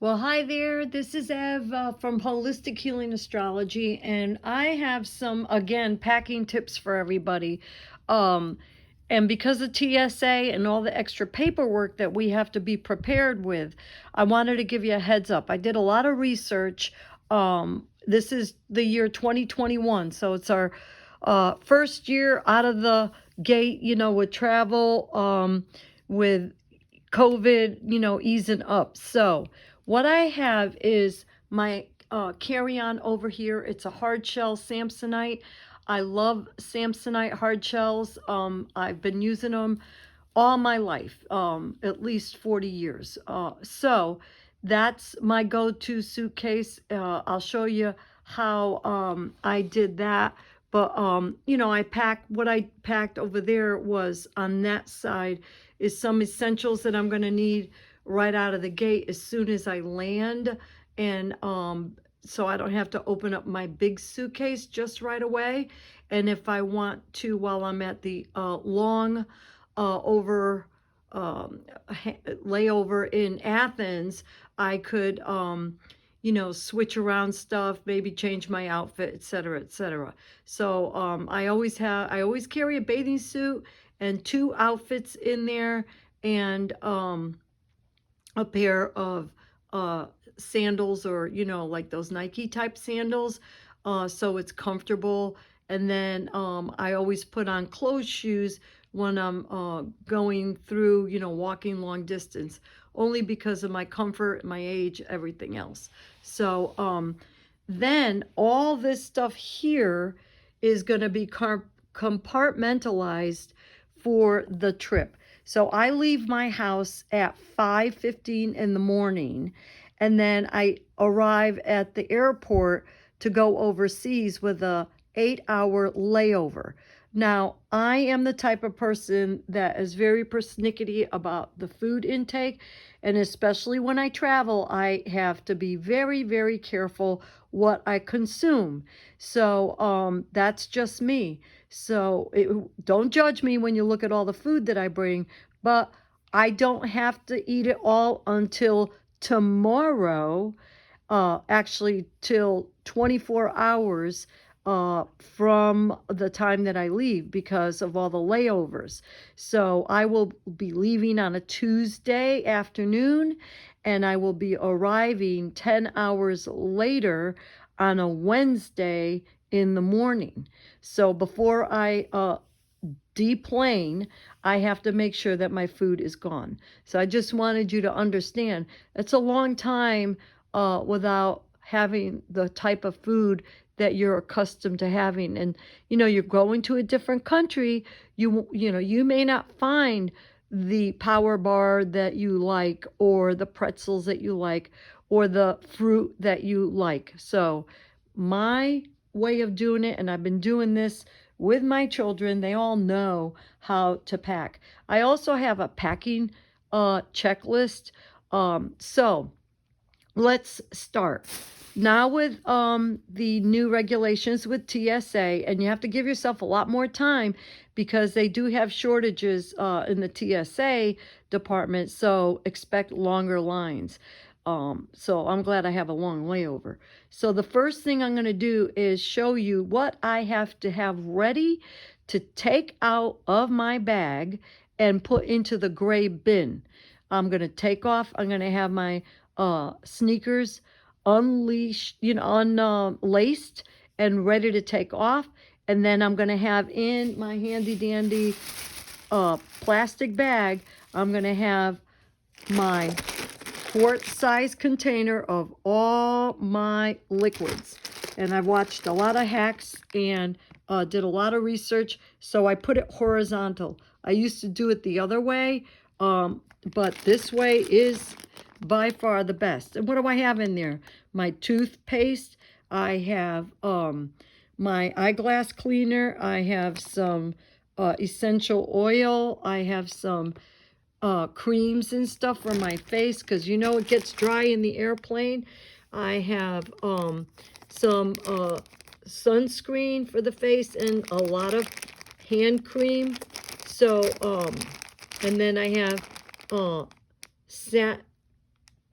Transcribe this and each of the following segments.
Well, hi there. This is Ev from Holistic Healing Astrology, and I have some, again, packing tips for everybody. Um, and because of TSA and all the extra paperwork that we have to be prepared with, I wanted to give you a heads up. I did a lot of research. This is the year 2021, so it's our first year out of the gate, with travel, with COVID, easing up. So, what I have is my carry-on over here. It's a hard shell Samsonite. I love Samsonite hard shells. I've been using them all my life, at least 40 years. So that's my go-to suitcase. I'll show you how I did that. But what I packed over there was on that side is some essentials that I'm going to need right out of the gate as soon as I land. And so I don't have to open up my big suitcase just right away. And if I want to, while I'm at the long over layover in Athens, I could, switch around stuff, maybe change my outfit, etc., etc. So I always carry a bathing suit and two outfits in there, and a pair of sandals, or like those Nike type sandals, so it's comfortable. And then I always put on closed shoes when I'm going through, walking long distance, only because of my comfort, my age, everything else. So then all this stuff here is going to be compartmentalized for the trip. So I leave my house at 5:15 in the morning, and then I arrive at the airport to go overseas with a 8-hour layover. Now, I am the type of person that is very persnickety about the food intake, and especially when I travel, I have to be very, very careful what I consume. So that's just me. So don't judge me when you look at all the food that I bring, but I don't have to eat it all until tomorrow, actually till 24 hours from the time that I leave because of all the layovers. So I will be leaving on a Tuesday afternoon, and I will be arriving 10 hours later on a Wednesday in the morning. So before I deplane, I have to make sure that my food is gone. So I just wanted you to understand it's a long time without having the type of food that you're accustomed to having. And you're going to a different country. You may not find the power bar that you like, or the pretzels that you like, or the fruit that you like. So my way of doing it, and I've been doing this with my children, they all know how to pack. I also have a packing checklist. So let's start. Now with the new regulations with TSA, and you have to give yourself a lot more time because they do have shortages in the TSA department, so expect longer lines. So I'm glad I have a long layover. So the first thing I'm going to do is show you what I have to have ready to take out of my bag and put into the gray bin. I'm going to take off. I'm going to have my sneakers unleashed, unlaced and ready to take off. And then I'm going to have in my handy dandy plastic bag, I'm going to have my quart size container of all my liquids. And I've watched a lot of hacks and did a lot of research, so I put it horizontal. I used to do it the other way, but this way is by far the best. And what do I have in there? My toothpaste. I have my eyeglass cleaner. I have some essential oil. I have some creams and stuff for my face, because it gets dry in the airplane. I have some sunscreen for the face and a lot of hand cream. So and then I have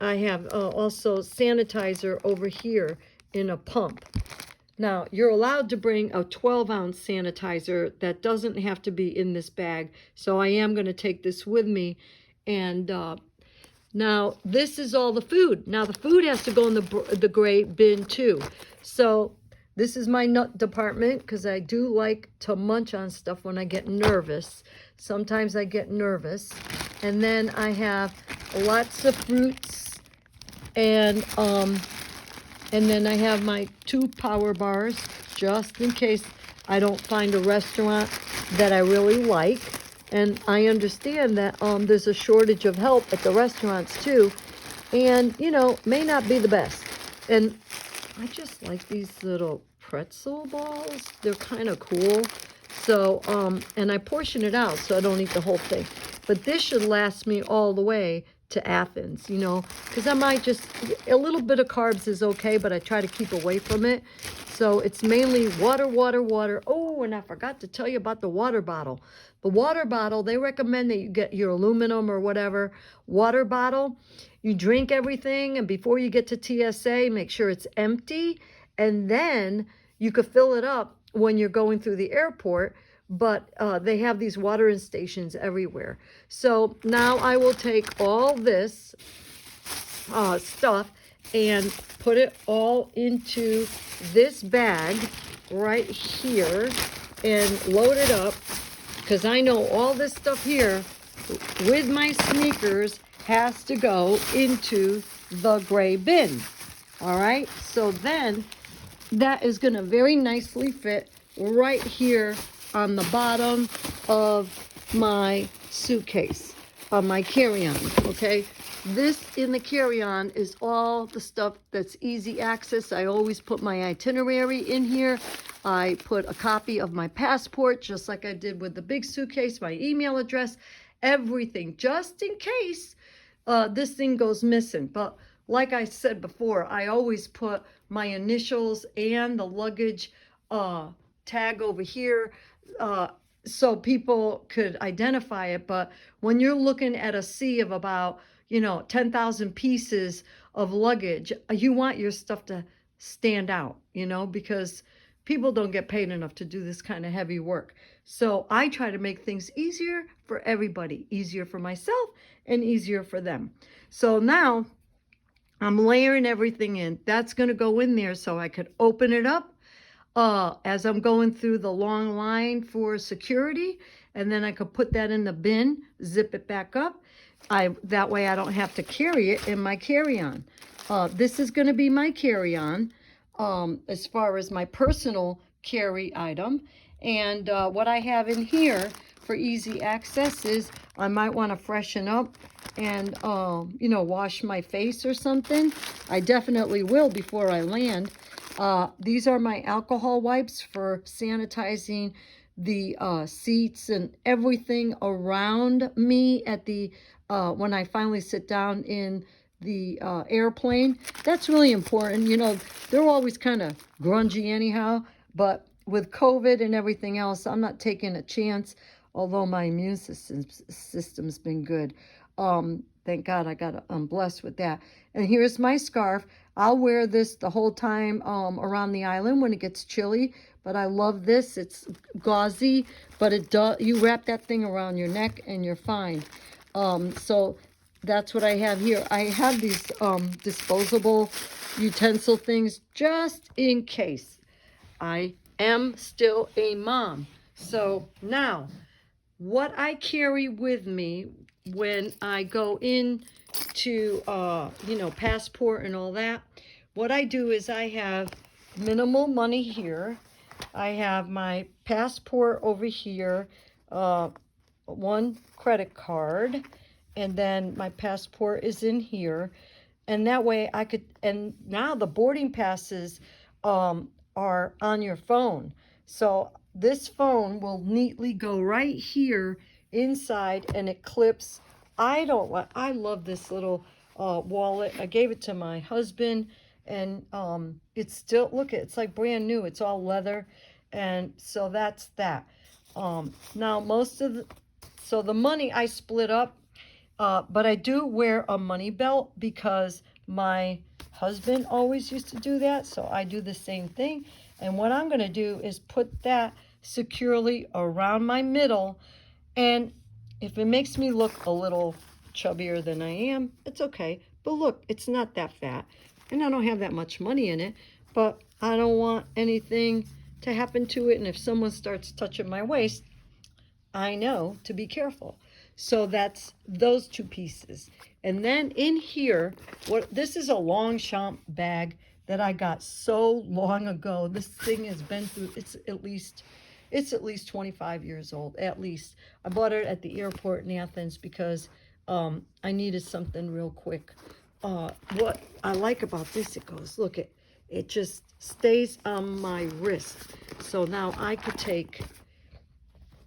I have also sanitizer over here in a pump. Now, you're allowed to bring a 12-ounce sanitizer. That doesn't have to be in this bag. So I am going to take this with me. And now, this is all the food. Now, the food has to go in the gray bin, too. So this is my nut department, because I do like to munch on stuff when I get nervous. Sometimes I get nervous. And then I have lots of fruits, and then I have my 2 power bars, just in case I don't find a restaurant that I really like. And I understand that there's a shortage of help at the restaurants too, and may not be the best. And I just like these little pretzel balls. They're kind of cool. So and I portion it out so I don't eat the whole thing. But this should last me all the way to Athens, because I might just, a little bit of carbs is okay, but I try to keep away from it. So it's mainly water, water, water. Oh, and I forgot to tell you about the water bottle. The water bottle, they recommend that you get your aluminum or whatever water bottle. You drink everything, and before you get to TSA, make sure it's empty, and then you could fill it up when you're going through the airport. But they have these watering stations everywhere. So now I will take all this stuff and put it all into this bag right here and load it up, because I know all this stuff here with my sneakers has to go into the gray bin. All right, so then that is going to very nicely fit right here on the bottom of my suitcase, on my carry-on. Okay, this in the carry-on is all the stuff that's easy access. I always put my itinerary in here. I put a copy of my passport, just like I did with the big suitcase, my email address, everything, just in case this thing goes missing. But like I said before, I always put my initials and the luggage tag over here, so people could identify it. But when you're looking at a sea of about 10,000 pieces of luggage, you want your stuff to stand out, because people don't get paid enough to do this kind of heavy work. So I try to make things easier for everybody, easier for myself and easier for them. So now I'm layering everything in. That's going to go in there so I could open it up as I'm going through the long line for security, and then I could put that in the bin, zip it back up. That way I don't have to carry it in my carry-on. This is going to be my carry-on as far as my personal carry item. And what I have in here for easy access is I might want to freshen up and wash my face or something. I definitely will before I land. These are my alcohol wipes for sanitizing the seats and everything around me at the when I finally sit down in the airplane. That's really important. They're always kind of grungy anyhow, but with COVID and everything else, I'm not taking a chance, although my immune system's been good. Thank God I'm blessed with that. And here's my scarf. I'll wear this the whole time around the island when it gets chilly, but I love this. It's gauzy, but you wrap that thing around your neck and you're fine. So that's what I have here. I have these disposable utensil things just in case. I am still a mom. So now, what I carry with me when I go in to, passport and all that, what I do is I have minimal money here. I have my passport over here, one credit card, and then my passport is in here. And that way I could, and now the boarding passes are on your phone. So this phone will neatly go right here inside, and it clips. I love this little wallet. I gave it to my husband, and it's still, look, it's like brand new. It's all leather. And so that's that. Now so the money I split up. But I do wear a money belt because my husband always used to do that. So I do the same thing. And what I'm going to do is put that securely around my middle. And if it makes me look a little chubbier than I am, it's okay. But look, it's not that fat. And I don't have that much money in it. But I don't want anything to happen to it. And if someone starts touching my waist, I know to be careful. So that's those two pieces. And then in here, this is a Longchamp bag that I got so long ago. This thing has been through, it's at least 25 years old, at least. I bought it at the airport in Athens because I needed something real quick. What I like about this, look, it just stays on my wrist. So now I could take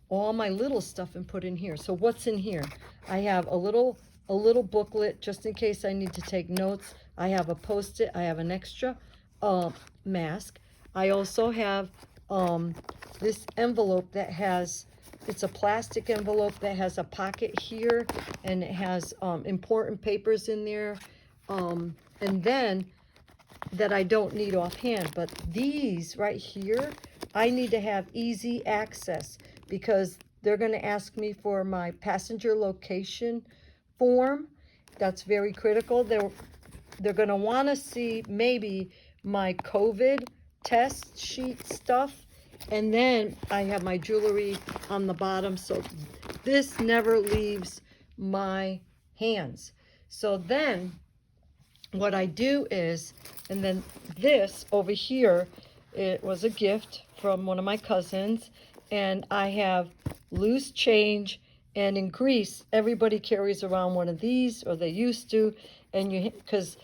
all my little stuff and put in here. So what's in here? I have a little booklet just in case I need to take notes. I have a Post-it. I have an extra mask. I also have this envelope that has, it's a plastic envelope that has a pocket here, and it has important papers in there, and then that I don't need offhand. But these right here, I need to have easy access because they're going to ask me for my passenger location form. That's very critical. They're going to want to see maybe my COVID test sheet stuff. And then I have my jewelry on the bottom. So this never leaves my hands. So then what I do is, and then this over here, it was a gift from one of my cousins, and I have loose change. And in Greece, everybody carries around one of these, or they used to, and because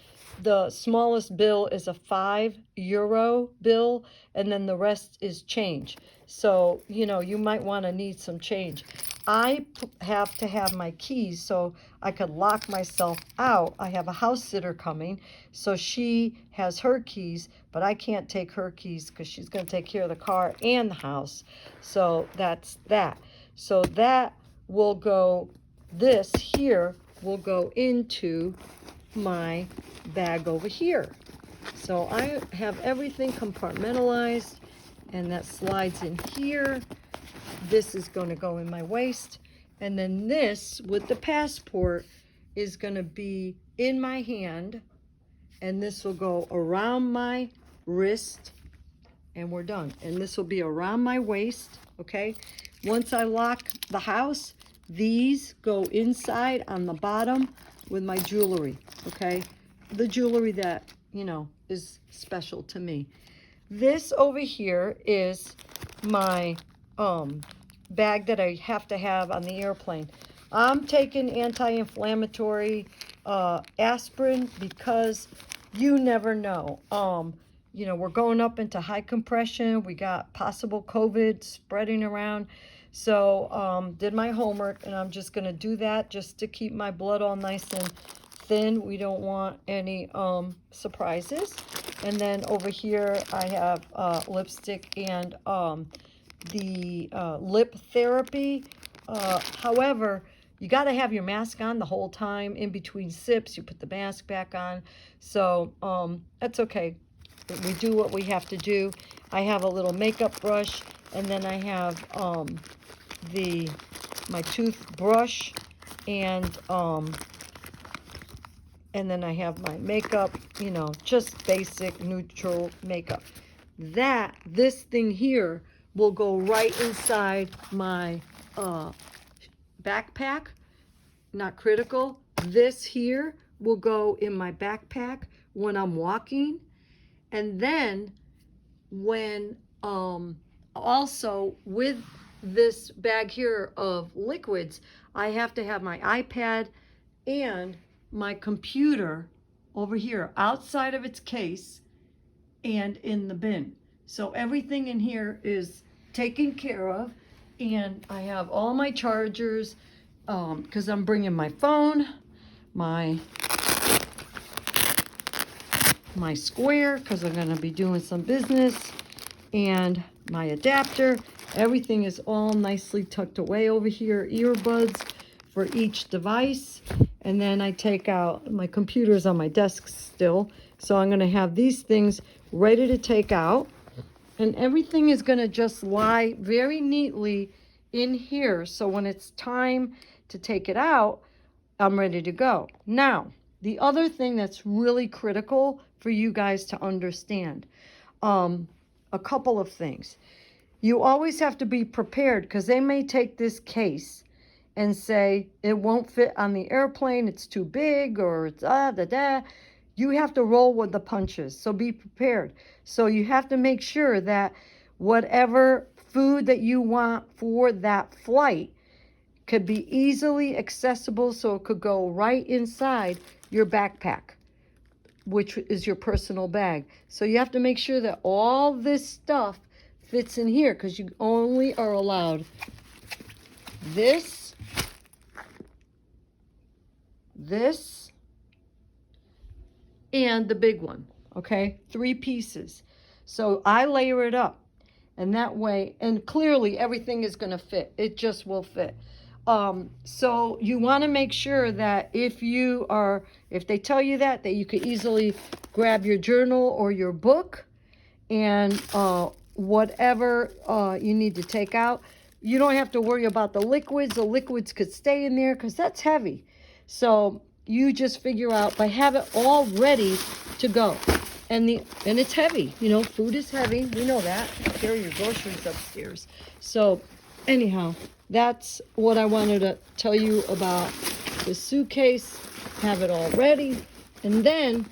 the smallest bill is a €5 bill, and then the rest is change. So, you might want to need some change. I have to have my keys so I could lock myself out. I have a house sitter coming, so she has her keys, but I can't take her keys because she's going to take care of the car and the house. So that's that. So that will go, this here will go into my bag over here. So I have everything compartmentalized, and that slides in here. This is going to go in my waist, and then this with the passport is going to be in my hand, and this will go around my wrist, and we're done. And this will be around my waist. Okay, once I lock the house, these go inside on the bottom with my jewelry. Okay, the jewelry that is special to me. This over here is my bag that I have to have on the airplane. I'm taking anti-inflammatory aspirin because you never know. We're going up into high compression. We got possible COVID spreading around. So did my homework, and I'm just going to do that just to keep my blood all nice and thin. We don't want any surprises. And then over here I have lipstick and the lip therapy. However, you got to have your mask on the whole time. In between sips, you put the mask back on. So that's okay. We do what we have to do. I have a little makeup brush, and then I have my toothbrush, and then I have my makeup, just basic neutral makeup. This thing here will go right inside my backpack. Not critical. This here will go in my backpack when I'm walking. And then when also with this bag here of liquids, I have to have my iPad and my computer over here outside of its case and in the bin. So everything in here is taken care of, and I have all my chargers because I'm bringing my phone, my square because I'm going to be doing some business, and my adapter. Everything is all nicely tucked away over here. Earbuds for each device. And then I take out, my computer's on my desk still, so I'm going to have these things ready to take out. And everything is going to just lie very neatly in here. So when it's time to take it out, I'm ready to go. Now, the other thing that's really critical for you guys to understand, a couple of things. You always have to be prepared, because they may take this case and say it won't fit on the airplane, it's too big, or it's You have to roll with the punches, so be prepared. So you have to make sure that whatever food that you want for that flight could be easily accessible, so it could go right inside your backpack, which is your personal bag. So you have to make sure that all this stuff fits in here, because you only are allowed this, and the big one, okay? 3 pieces. So I layer it up, and that way, and clearly everything is going to fit. It just will fit. So you want to make sure that if they tell you that you could easily grab your journal or your book, and whatever you need to take out. You don't have to worry about the liquids. The liquids could stay in there, because that's heavy. So you just figure out, but have it all ready to go. And it's heavy. You know, food is heavy. We know that. Carry your groceries upstairs. So anyhow, that's what I wanted to tell you about the suitcase. Have it all ready. And then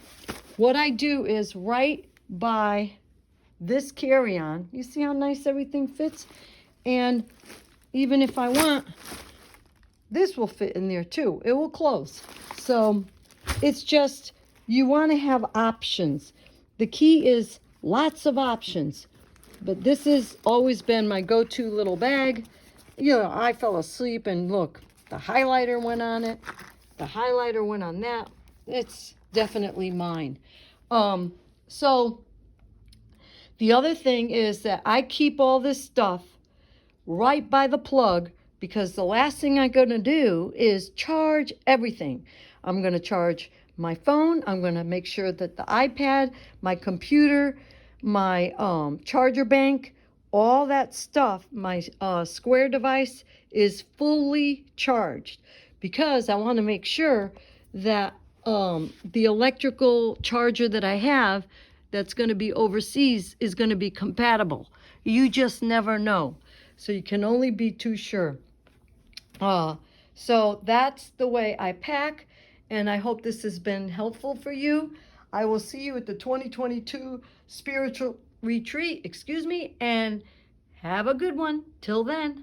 what I do is right by this carry-on, you see how nice everything fits? And even if I want, this will fit in there too. It will close. So it's just, you want to have options. The key is lots of options. But this has always been my go-to little bag. You know, I fell asleep and look, the highlighter went on it. The highlighter went on that. It's definitely mine. So the other thing is that I keep all this stuff right by the plug, because the last thing I'm going to do is charge everything. I'm going to charge my phone. I'm going to make sure that the iPad, my computer, my charger bank, all that stuff, my Square device is fully charged, because I want to make sure that the electrical charger that I have that's going to be overseas is going to be compatible. You just never know. So you can only be too sure. So that's the way I pack, and I hope this has been helpful for you. I will see you at the 2022 spiritual retreat, and have a good one. Till then.